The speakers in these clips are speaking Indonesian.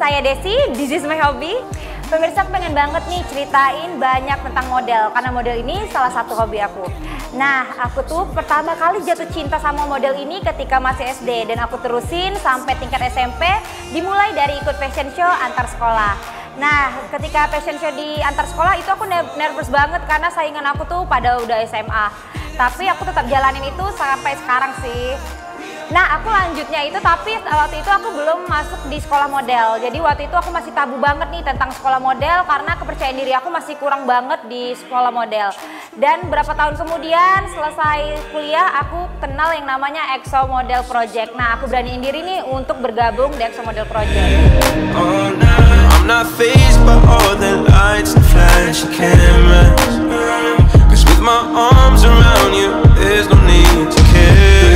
saya Desi, this is my hobby. Pemirsa, aku pengen banget nih ceritain banyak tentang model, karena model ini salah satu hobi aku. Nah, aku tuh pertama kali jatuh cinta sama model ini ketika masih SD, dan aku terusin sampai tingkat SMP, dimulai dari ikut fashion show antar sekolah. Nah, ketika fashion show di antar sekolah itu aku nervous banget karena saingan aku tuh pada udah SMA. Tapi aku tetap jalanin itu sampai sekarang sih. Nah, aku lanjutnya itu, tapi waktu itu aku belum masuk di sekolah model. Jadi waktu itu aku masih tabu banget nih tentang sekolah model karena kepercayaan diri aku masih kurang banget di sekolah model. Dan berapa tahun kemudian selesai kuliah, aku kenal yang namanya EXO Model Project. Nah, aku beraniin diri nih untuk bergabung di EXO Model Project. Oh, no, I'm not fazed by all the lights and flashy cameras. 'Cause with my arms around you, there's no need to care.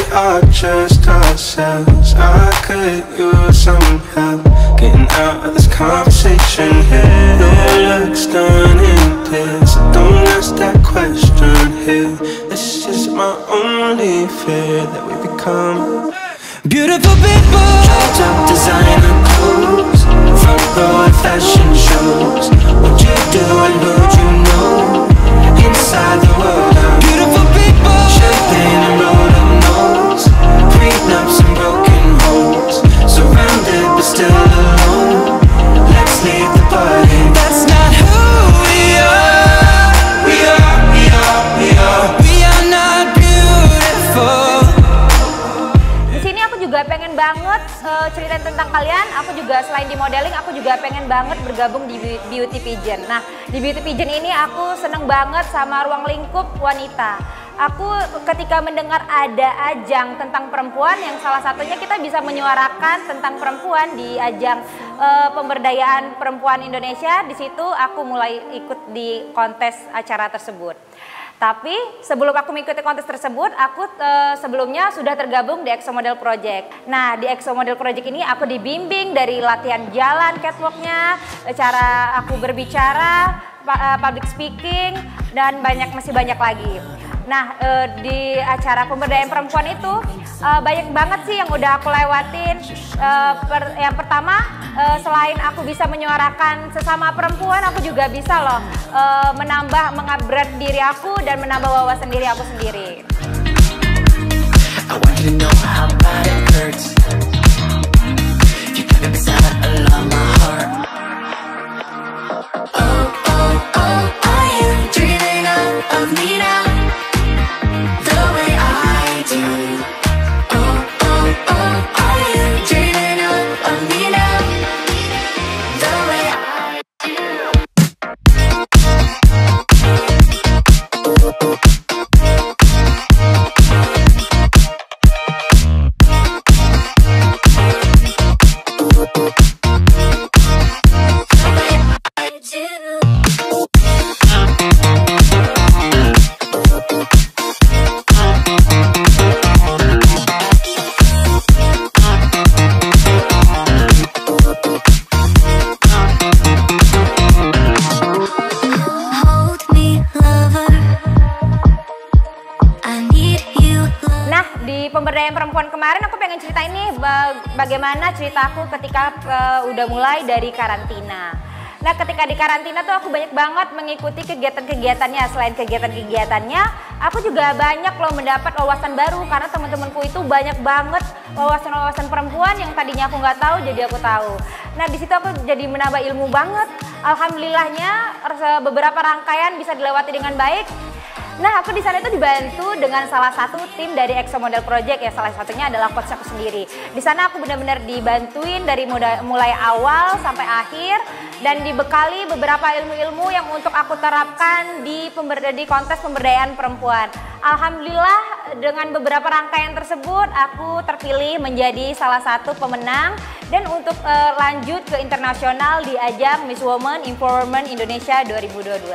Are just ourselves. I could use some help getting out of this conversation here. Your looks done in this. Don't ask that question here. This is my only fear, that we become beautiful people. Dropped up designer clothes, front row at fashion shows. What you do and who you know inside the world. Beautiful people, champagne and roll up nose, prenups and broken homes, surrounded but still alone. Let's leave the party. That's not who we are. We are not beautiful. Di sini aku juga pengen banget ceritain tentang kalian. Aku juga selain di modeling, aku juga pengen banget bergabung di beauty pageant. Nah, di beauty pageant ini aku seneng banget sama ruang lingkup wanita. Aku ketika mendengar ada ajang tentang perempuan yang salah satunya kita bisa menyuarakan tentang perempuan di ajang pemberdayaan perempuan Indonesia, di situ aku mulai ikut di kontes acara tersebut. Tapi sebelum aku mengikuti kontes tersebut, aku sebelumnya sudah tergabung di EXO Model Project. Nah, di EXO Model Project ini aku dibimbing dari latihan jalan catwalknya, cara aku berbicara, public speaking, dan masih banyak lagi. Nah, di acara pemberdayaan perempuan itu banyak banget sih yang udah aku lewatin. Yang pertama, selain aku bisa menyuarakan sesama perempuan, aku juga bisa loh mengupgrade diri aku dan menambah wawasan diri aku sendiri. I want you to know how bad it hurts. You got me sad along my heart. Oh, oh, oh, are you dreaming of me now? Pemberdayaan perempuan kemarin aku pengen cerita ini bagaimana ceritaku ketika udah mulai dari karantina. Nah, ketika di karantina tuh aku banyak banget mengikuti kegiatan-kegiatannya. Selain kegiatan-kegiatannya, aku juga banyak loh mendapat wawasan baru karena teman-temanku itu banyak banget wawasan-wawasan perempuan yang tadinya aku nggak tahu jadi aku tahu. Nah, di situ aku jadi menambah ilmu banget. Alhamdulillahnya beberapa rangkaian bisa dilewati dengan baik. Nah, aku di sana itu dibantu dengan salah satu tim dari EXO Model Project ya, salah satunya adalah coach aku sendiri. Di sana aku benar-benar dibantuin dari mulai awal sampai akhir dan dibekali beberapa ilmu-ilmu yang untuk aku terapkan di kontes pemberdayaan perempuan. Alhamdulillah dengan beberapa rangkaian tersebut aku terpilih menjadi salah satu pemenang dan untuk lanjut ke internasional di ajang Miss Women Empowerment Indonesia 2022.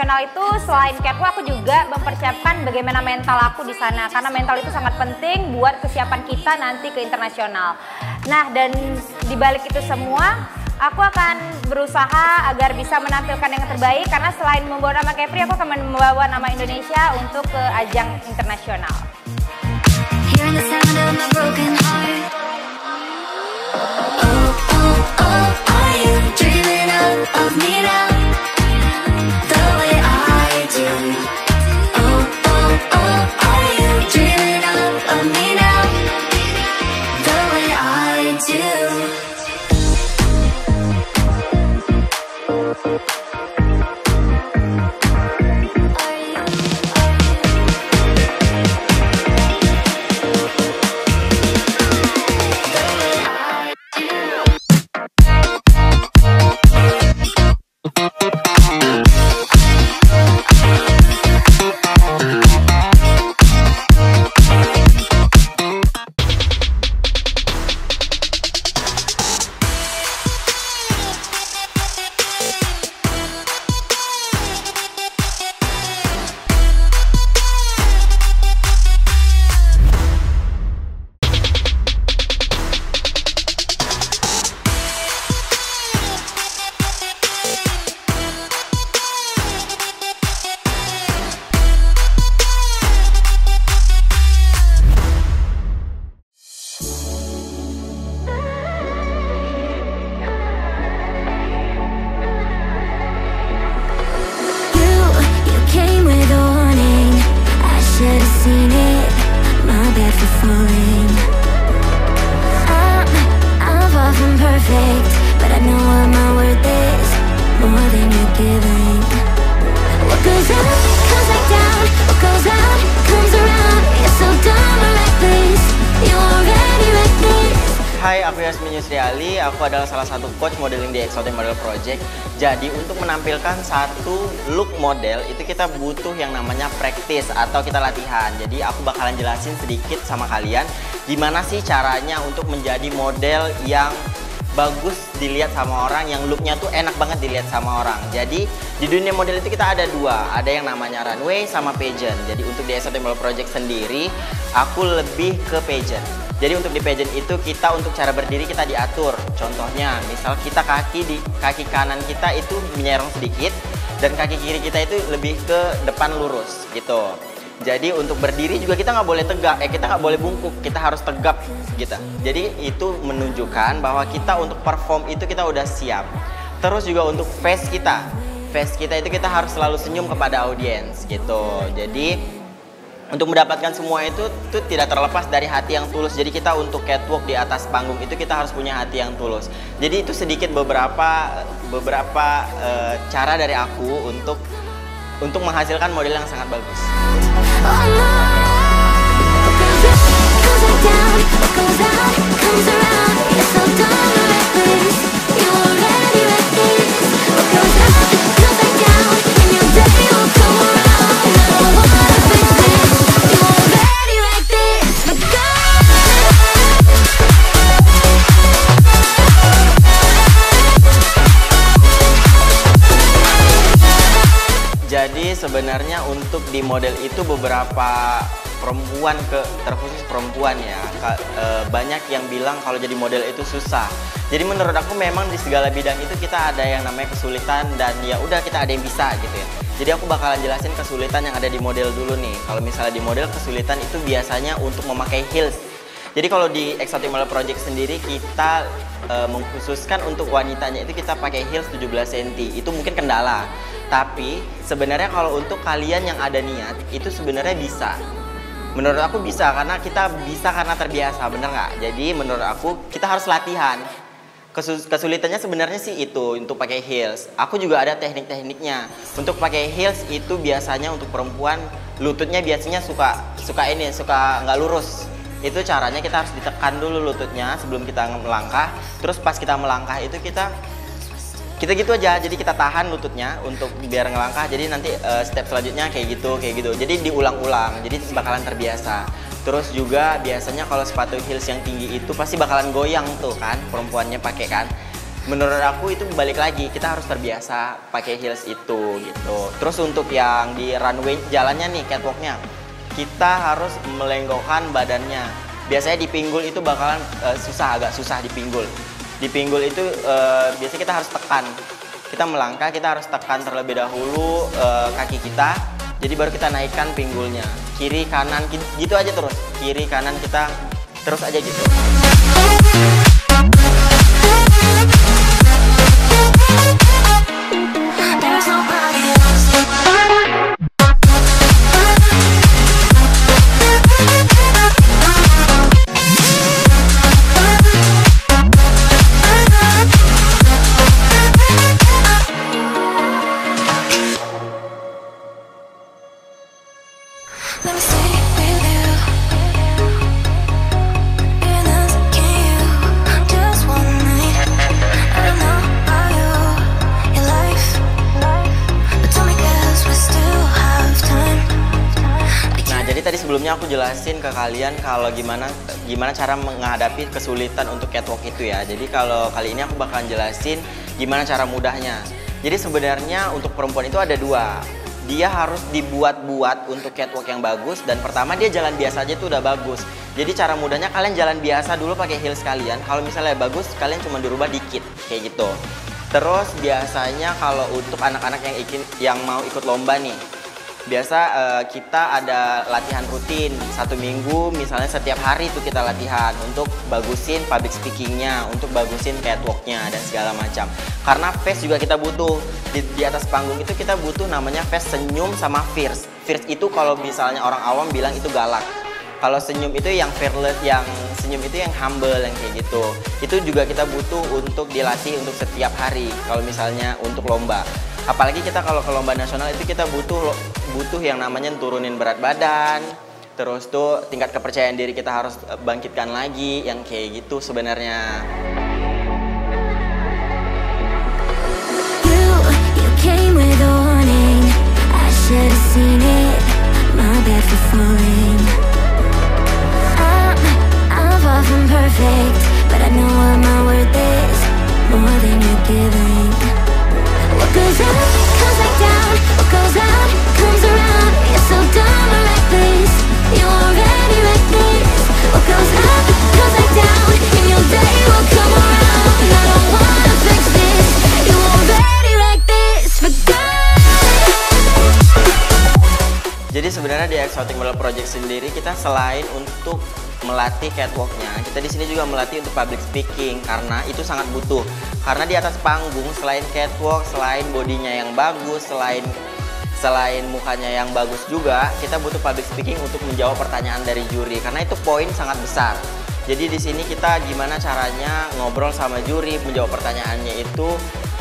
internasional itu selain catwalk aku juga mempersiapkan bagaimana mental aku di sana karena mental itu sangat penting buat kesiapan kita nanti ke internasional. Nah, dan di balik itu semua aku akan berusaha agar bisa menampilkan yang terbaik karena selain membawa nama Kepri, aku akan membawa nama Indonesia untuk ke ajang internasional. Hearing the sound of my broken heart. Oh, oh, oh, are you dreaming of me now? The way I do. Oh, oh, oh, are you dreaming of me now? The way I do. Hai, aku Yasmin Yusriali, aku adalah salah satu coach modeling di Exotic Model Project. Jadi untuk menampilkan satu look model itu kita butuh yang namanya practice atau kita latihan. Jadi aku bakalan jelasin sedikit sama kalian gimana sih caranya untuk menjadi model yang bagus dilihat sama orang, yang looknya tuh enak banget dilihat sama orang. Jadi di dunia model itu kita ada dua, ada yang namanya runway sama pageant. Jadi untuk di Exotic Model Project sendiri, aku lebih ke pageant. Jadi untuk di pageant itu kita untuk cara berdiri kita diatur. Contohnya, misal kita kaki kanan kita itu menyerong sedikit dan kaki kiri kita itu lebih ke depan lurus gitu. Jadi untuk berdiri juga kita nggak boleh tegak, kita nggak boleh bungkuk, kita harus tegap gitu. Jadi itu menunjukkan bahwa kita untuk perform itu kita udah siap. Terus juga untuk face kita itu kita harus selalu senyum kepada audiens gitu. Jadi untuk mendapatkan semua itu tidak terlepas dari hati yang tulus. Jadi kita untuk catwalk di atas panggung itu kita harus punya hati yang tulus. Jadi itu sedikit beberapa cara dari aku untuk menghasilkan model yang sangat bagus. Jadi sebenarnya untuk di model itu beberapa perempuan terkhusus perempuan ya, banyak yang bilang kalau jadi model itu susah. Jadi menurut aku memang di segala bidang itu kita ada yang namanya kesulitan dan ya udah kita ada yang bisa gitu ya. Jadi aku bakalan jelasin kesulitan yang ada di model dulu nih. Kalau misalnya di model kesulitan itu biasanya untuk memakai heels. Jadi kalau di Exotic Model Project sendiri kita mengkhususkan untuk wanitanya itu kita pakai heels 17 cm. Itu mungkin kendala. Tapi sebenarnya kalau untuk kalian yang ada niat itu sebenarnya bisa. Menurut aku bisa karena kita bisa karena terbiasa, bener nggak? Jadi menurut aku kita harus latihan. Kesulitannya sebenarnya sih itu untuk pakai heels. Aku juga ada teknik-tekniknya. Untuk pakai heels itu biasanya untuk perempuan lututnya biasanya suka nggak lurus. Itu caranya kita harus ditekan dulu lututnya sebelum kita melangkah. Terus pas kita melangkah itu kita gitu aja, jadi kita tahan lututnya untuk biar ngelangkah. Jadi nanti step selanjutnya kayak gitu. Jadi diulang-ulang, jadi bakalan terbiasa. Terus juga biasanya kalau sepatu heels yang tinggi itu pasti bakalan goyang tuh kan, perempuannya pakai kan. menurut aku itu balik lagi kita harus terbiasa pakai heels itu gitu. Terus untuk yang di runway jalannya nih catwalknya, kita harus melenggokkan badannya. Biasanya di pinggul itu bakalan agak susah di pinggul. Di pinggul itu biasanya kita harus tekan. Kita melangkah, kita harus tekan terlebih dahulu kaki kita. Jadi baru kita naikkan pinggulnya. Kiri kanan gitu aja terus. Kiri kanan kita terus aja gitu. There's nobody else. Let me stay with you. Even asking you just one night. I don't know about you, your life, but tell me 'cause we still have time. Nah, jadi tadi sebelumnya aku jelasin ke kalian kalau gimana cara menghadapi kesulitan untuk catwalk itu ya. Jadi kalau kali ini aku bakalan jelasin gimana cara mudahnya. Jadi sebenarnya untuk perempuan itu ada dua. Dia harus dibuat-buat untuk catwalk yang bagus, dan pertama dia jalan biasa aja tuh udah bagus. Jadi cara mudahnya kalian jalan biasa dulu pakai heels kalian. Kalau misalnya bagus, kalian cuma dirubah dikit kayak gitu. Terus biasanya kalau untuk anak-anak yang mau ikut lomba nih, biasa kita ada latihan rutin 1 minggu, misalnya setiap hari itu kita latihan untuk bagusin public speakingnya, untuk bagusin catwalknya dan segala macam. Karena face juga kita butuh di atas panggung itu kita butuh namanya face senyum sama fierce. Fierce itu kalau misalnya orang awam bilang itu galak. Kalau senyum itu yang fearless, yang senyum itu yang humble, yang kayak gitu. Itu juga kita butuh untuk dilatih untuk setiap hari kalau misalnya untuk lomba. Apalagi kita kalau ke lomba nasional itu kita butuh yang namanya turunin berat badan. Terus tuh tingkat kepercayaan diri kita harus bangkitkan lagi, yang kayak gitu sebenarnya. You came with a warning. I should have seen it. My bad for falling. I'm far from perfect, but I know what my worth is. More than you're giving. What goes up, comes back down. What goes out, comes around. You're so dumb or reckless. You already wrecked this. What goes up, comes back down. And your day will come around. And I don't wanna fix this. You already wrecked this for good. Jadi sebenarnya di Exotic Model Project sendiri kita selain untuk melatih catwalknya, kita di sini juga melatih untuk public speaking karena itu sangat butuh. Karena di atas panggung selain catwalk, selain bodinya yang bagus, selain mukanya yang bagus juga, kita butuh public speaking untuk menjawab pertanyaan dari juri karena itu poin sangat besar. Jadi di sini kita gimana caranya ngobrol sama juri, menjawab pertanyaannya itu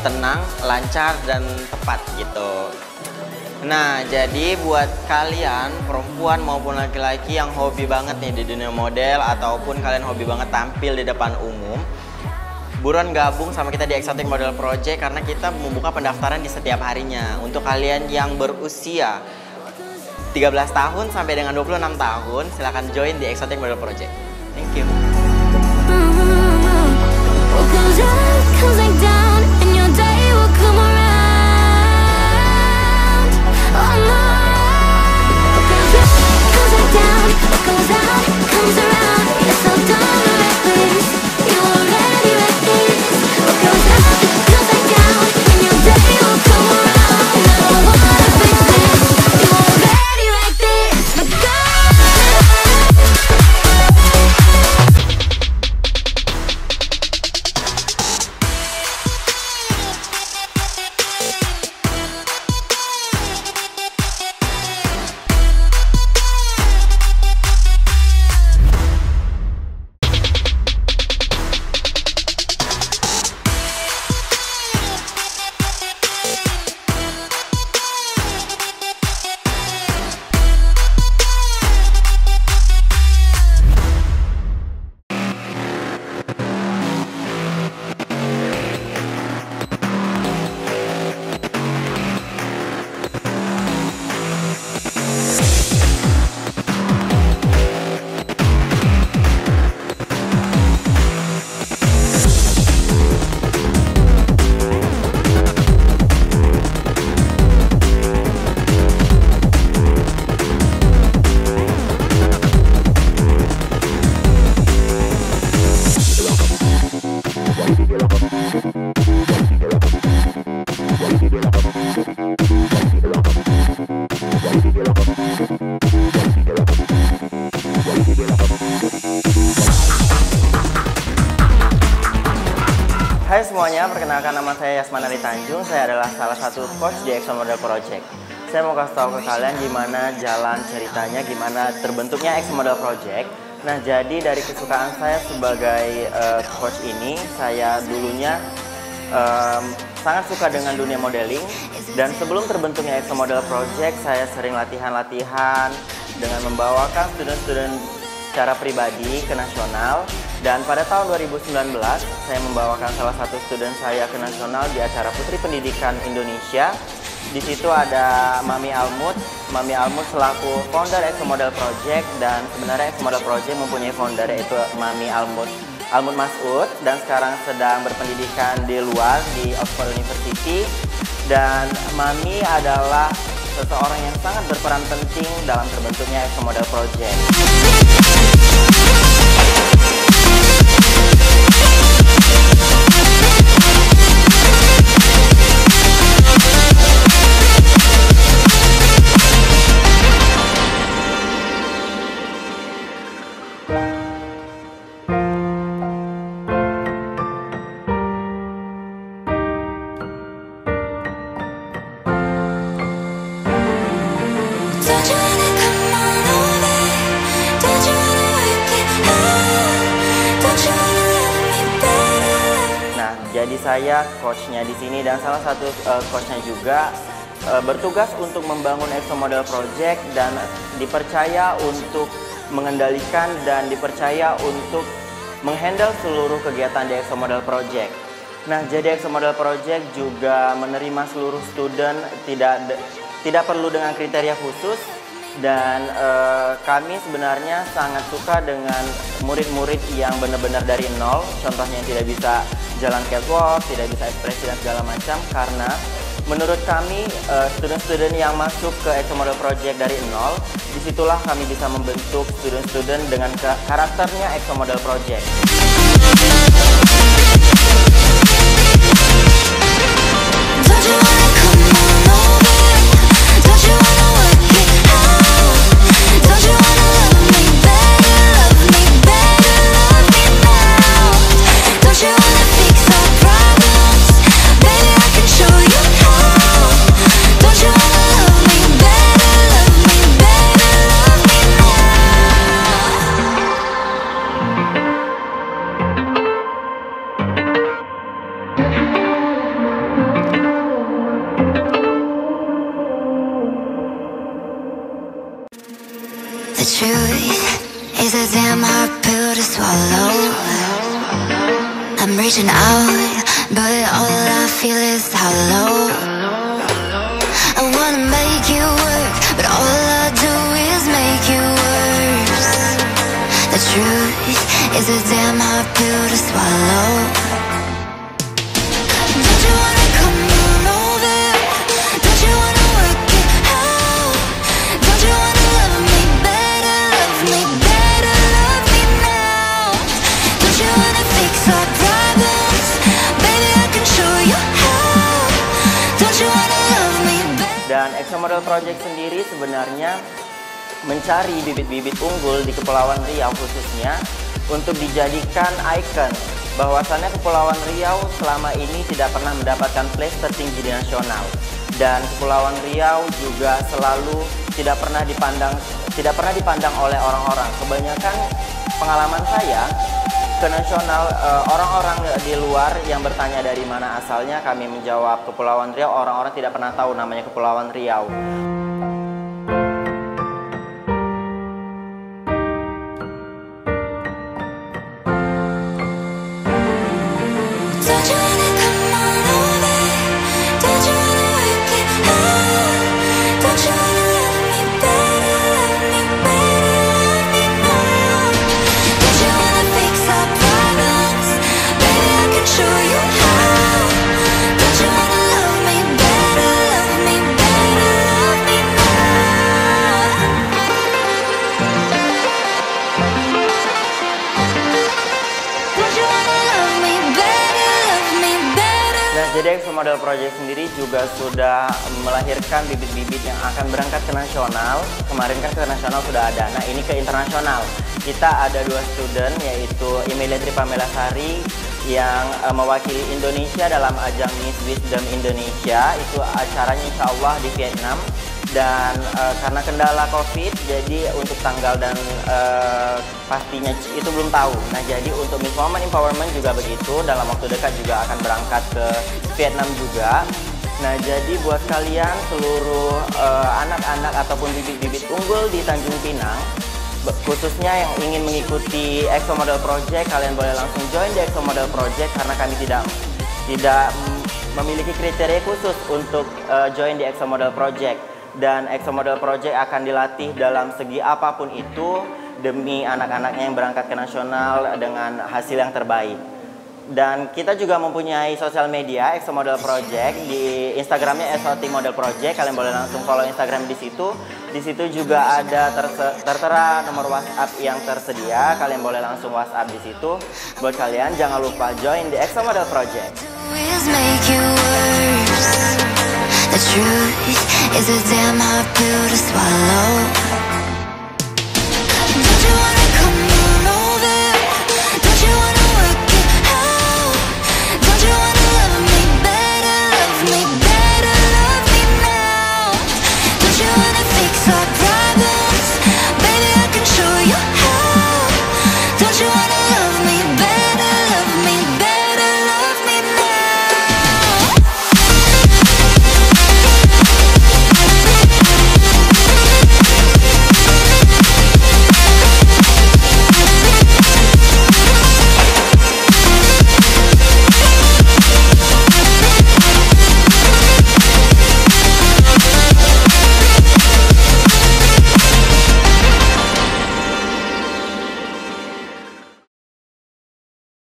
tenang, lancar dan tepat gitu. Nah, jadi buat kalian perempuan maupun laki-laki yang hobi banget nih di dunia model ataupun kalian hobi banget tampil di depan umum, buruan gabung sama kita di Exotic Model Project karena kita membuka pendaftaran di setiap harinya. Untuk kalian yang berusia 13 tahun sampai dengan 26 tahun, silahkan join di Exotic Model Project. Thank you. What goes up, comes back down, and your day will come around. Oh no. What goes up, comes back down. What goes out, comes around. You're so dumb and reckless. You already wrecked this. What goes up, comes back down, and your day will come around. And I don't wanna fix this. You already wrecked this for good. Hai semuanya, perkenalkan nama saya Yasman Ali Tanjung. Saya adalah salah satu coach di EXO Model Project. Saya mau kasih tahu ke kalian gimana jalan ceritanya, gimana terbentuknya EXO Model Project. Nah, jadi dari kesukaan saya sebagai coach ini, saya dulunya sangat suka dengan dunia modeling. Dan sebelum terbentuknya EXO Model Project, saya sering latihan-latihan dengan membawakan student-student secara pribadi ke nasional. Dan pada tahun 2019, saya membawakan salah satu student saya ke nasional di acara Putri Pendidikan Indonesia. Di situ ada Mami Almut. Mami Almut selaku founder EXO Model Project, dan sebenarnya EXO Model Project mempunyai founder yaitu Mami Almut Masud, dan sekarang sedang berpendidikan di luar di Oxford University. Dan Mami adalah seseorang yang sangat berperan penting dalam terbentuknya EXO Model Project. Don't you wanna come on over? Don't you wanna work it out? Don't you wanna love me better? Nah, jadi saya coachnya di sini dan salah satu coachnya juga bertugas untuk membangun EXO Model Project dan dipercaya untuk mengendalikan dan dipercaya untuk menghandle seluruh kegiatan di EXO Model Project. Nah, jadi EXO Model Project juga menerima seluruh student, tidak perlu dengan kriteria khusus, dan kami sebenarnya sangat suka dengan murid-murid yang benar-benar dari nol, contohnya yang tidak bisa jalan catwalk, tidak bisa ekspresi dan segala macam, karena menurut kami student-student yang masuk ke EXO Model Project dari nol, disitulah kami bisa membentuk student-student dengan karakternya EXO Model Project. Don't you wanna come on over? Don't you wanna work it out? Don't you wanna love me better, love me better, love me now? Don't you wanna fix our problems? Baby, I can show you how. Don't you wanna love me better, love me better, love me The truth is a damn hard pill to swallow. I'm reaching out, but all I feel is hollow. I wanna make you work, but all I do is make you worse. The truth is a damn hard pill to swallow. Don't you wanna come on over? Don't you wanna work it out? Don't you wanna love me better, love me better, love me now? Don't you wanna fix our problems? Baby, I can show you how. Don't you wanna love me better? Dan EXO Model Project sendiri sebenarnya mencari bibit-bibit unggul di Kepulauan Riau khususnya untuk dijadikan ikon bahwasannya Kepulauan Riau selama ini tidak pernah mendapatkan place tertinggi di nasional, dan Kepulauan Riau juga selalu tidak pernah dipandang oleh orang-orang. Kebanyakan pengalaman saya ke nasional, orang-orang di luar yang bertanya dari mana asalnya, kami menjawab Kepulauan Riau, orang-orang tidak pernah tahu namanya Kepulauan Riau. Don't you wanna come on over? Don't you wanna work it out? Don't you wanna love me better, love me better, love me now? Don't you wanna fix our problems? Baby, I can show you how. Don't you wanna love me better, love me better, love me now? Don't you wanna love me better, love me better? Nah, jadi EXO Model Project sendiri juga sudah melahirkan bibit-bibit yang akan berangkat ke nasional. Kemarin kan ke nasional sudah ada. Nah, ini ke internasional. Kita ada 2 student, yaitu Emilia Tripamelasari yang mewakili Indonesia dalam ajang Miss Wisdom Indonesia. Itu acaranya insya Allah di Vietnam. Dan karena kendala COVID, jadi untuk tanggal dan pastinya itu belum tahu. Nah, jadi untuk Miss Woman Empowerment juga begitu, dalam waktu dekat juga akan berangkat ke Vietnam juga. Nah, jadi buat kalian seluruh anak-anak ataupun bibit-bibit unggul di Tanjung Pinang, khususnya yang ingin mengikuti EXO Model Project, kalian boleh langsung join di EXO Model Project karena kami tidak memiliki kriteria khusus untuk join di EXO Model Project. Dan EXO Model Project akan dilatih dalam segi apapun itu demi anak-anaknya yang berangkat ke nasional dengan hasil yang terbaik. Dan kita juga mempunyai sosial media EXO Model Project, di Instagramnya SOT Model Project. Kalian boleh langsung follow Instagram di situ. Di situ juga ada tertera nomor WhatsApp yang tersedia. Kalian boleh langsung WhatsApp di situ. Buat kalian jangan lupa join di EXO Model Project. The truth is a damn hard pill to swallow.